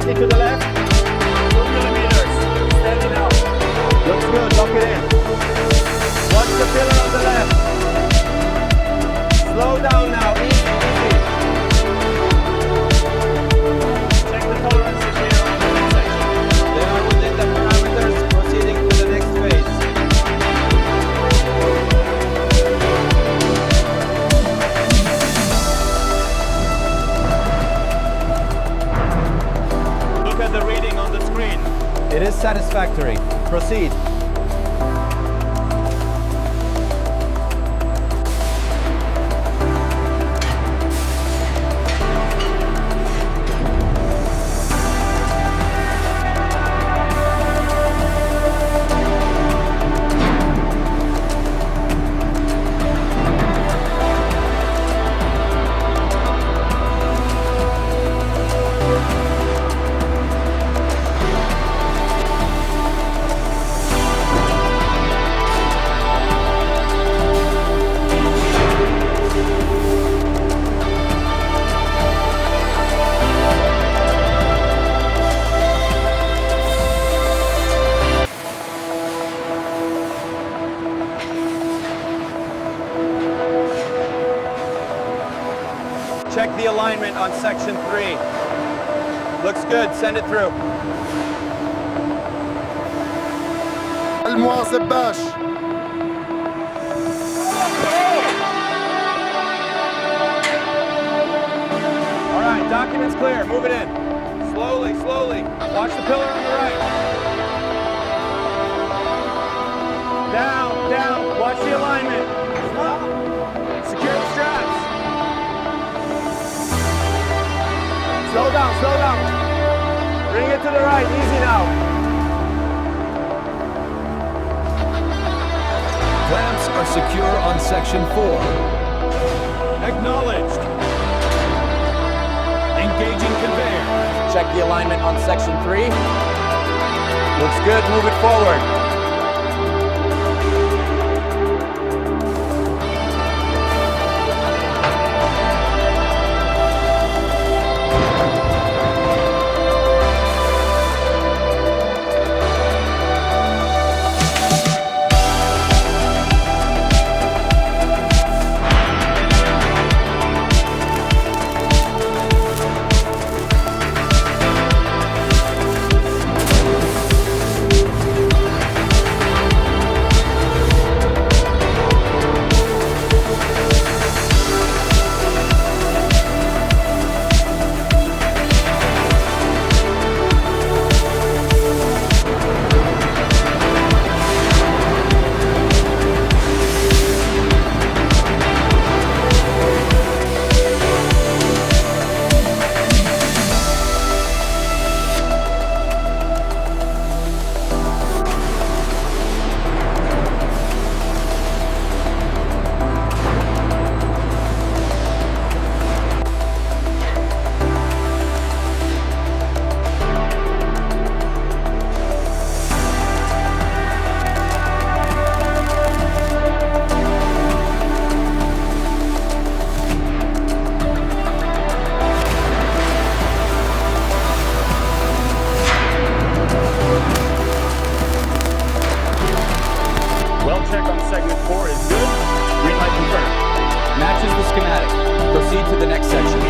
slightly to the left. 2 millimeters. Steady now. Looks good. Lock it in. Watch the pillar on the left. Slow down now. Easy, easy. Check the tolerances here on the next section. They are within the parameters. Proceeding to the next phase. Look at the reading on the screen. It is satisfactory. Proceed. Check the alignment on section 3. Looks good, send it through. المواظب باش. All right, document's clear, move it in. Slowly, slowly. Watch the pillar on the right. Down, down, watch the alignment. Stop. Secure the straps. Slow down, slow down. Bring it to the right, easy now. Clamps are secure on section 4. Acknowledged. Engaging conveyor. Check the alignment on section 3. Looks good, move it forward. Weld check on segment 4 is good. Green light confirmed. Matches the schematic. Proceed to the next section.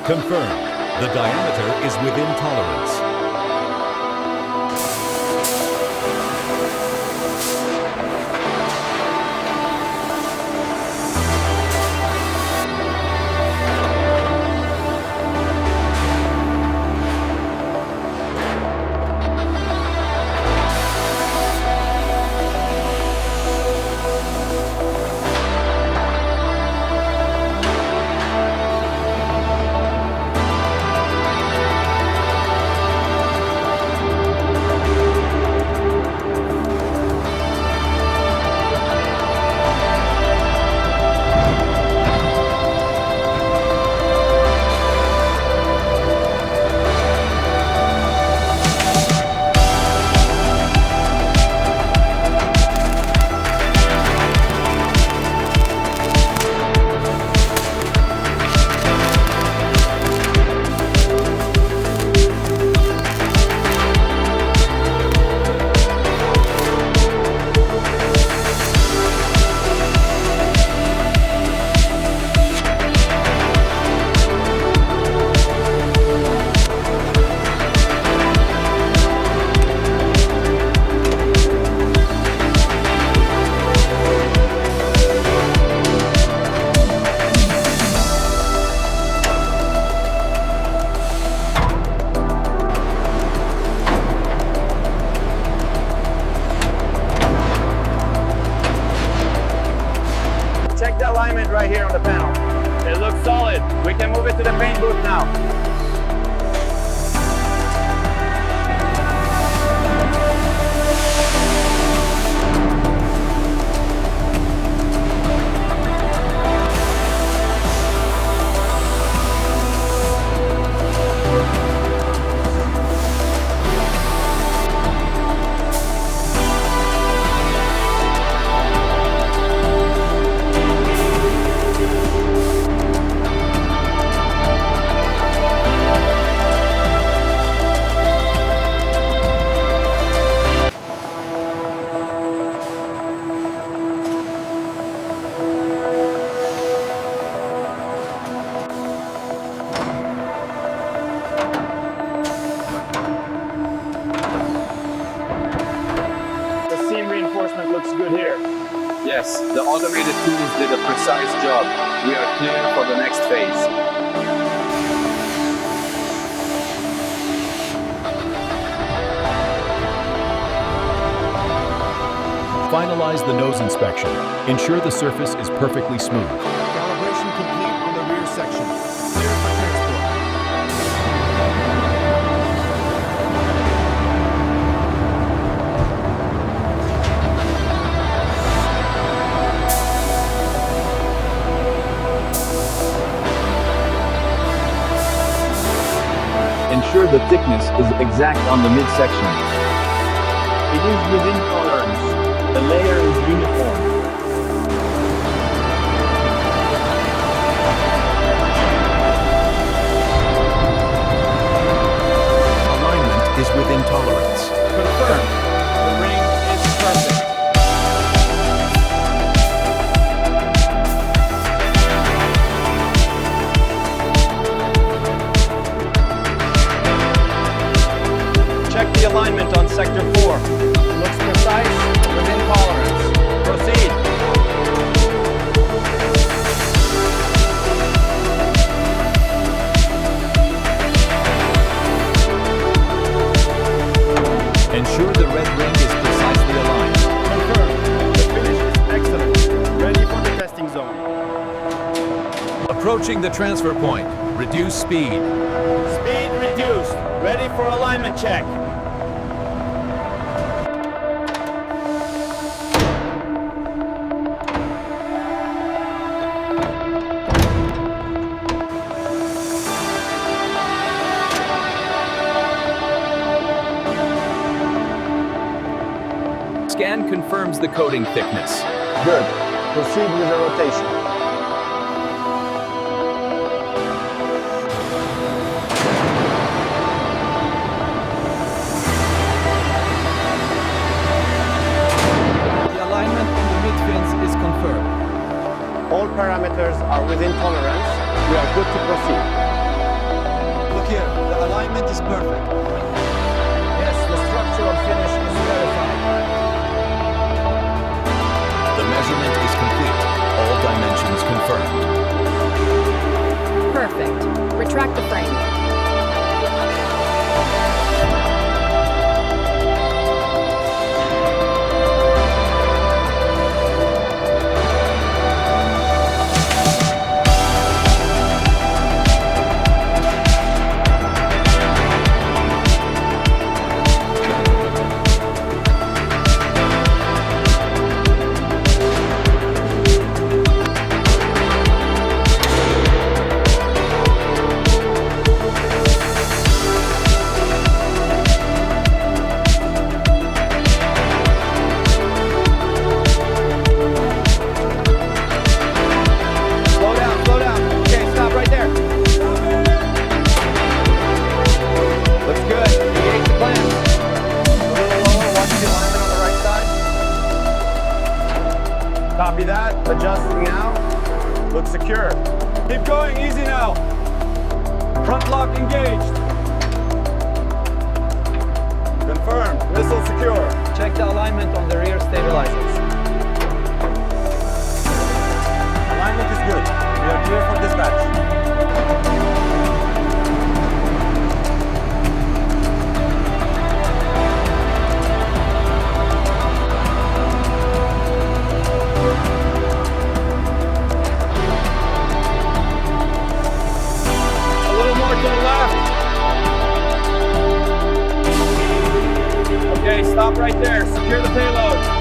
Confirmed. The diameter is within tolerance. it right here on the panel. It looks solid. We can move it to the paint booth now. Reinforcement looks good here. Yes, the automated tools did a precise job. We are clear for the next phase. Finalize the nose inspection. Ensure the surface is perfectly smooth. Calibration complete on the rear section. Clear for transport. Ensure the thickness is exact on the midsection. It is within tolerance. The layer is uniform. Alignment is within tolerance. Confirmed. The ring is perfect. Check the alignment on sector 4. Looks precise, within tolerance. Proceed. Ensure the red ring is precisely aligned. Confirmed. The finish is excellent. Ready for the testing zone. Approaching the transfer point. Reduce speed. Speed reduced. Ready for alignment check. Scan confirms the coating thickness. Good. Proceed with the rotation. The alignment on the mid-fins is confirmed. All parameters are within tolerance. We are good to proceed. Look here, the alignment is perfect. Yes, the structural finish is verified. The measurement is complete. All dimensions confirmed. Perfect. Retract the frame. Copy that. Adjusting now. Looks secure. Keep going. Easy now. Front lock engaged. Confirmed. Missile secure. Check the alignment on the rear stabilizers. Alignment is good. We are clear for dispatch. Stop right there. Secure the payload.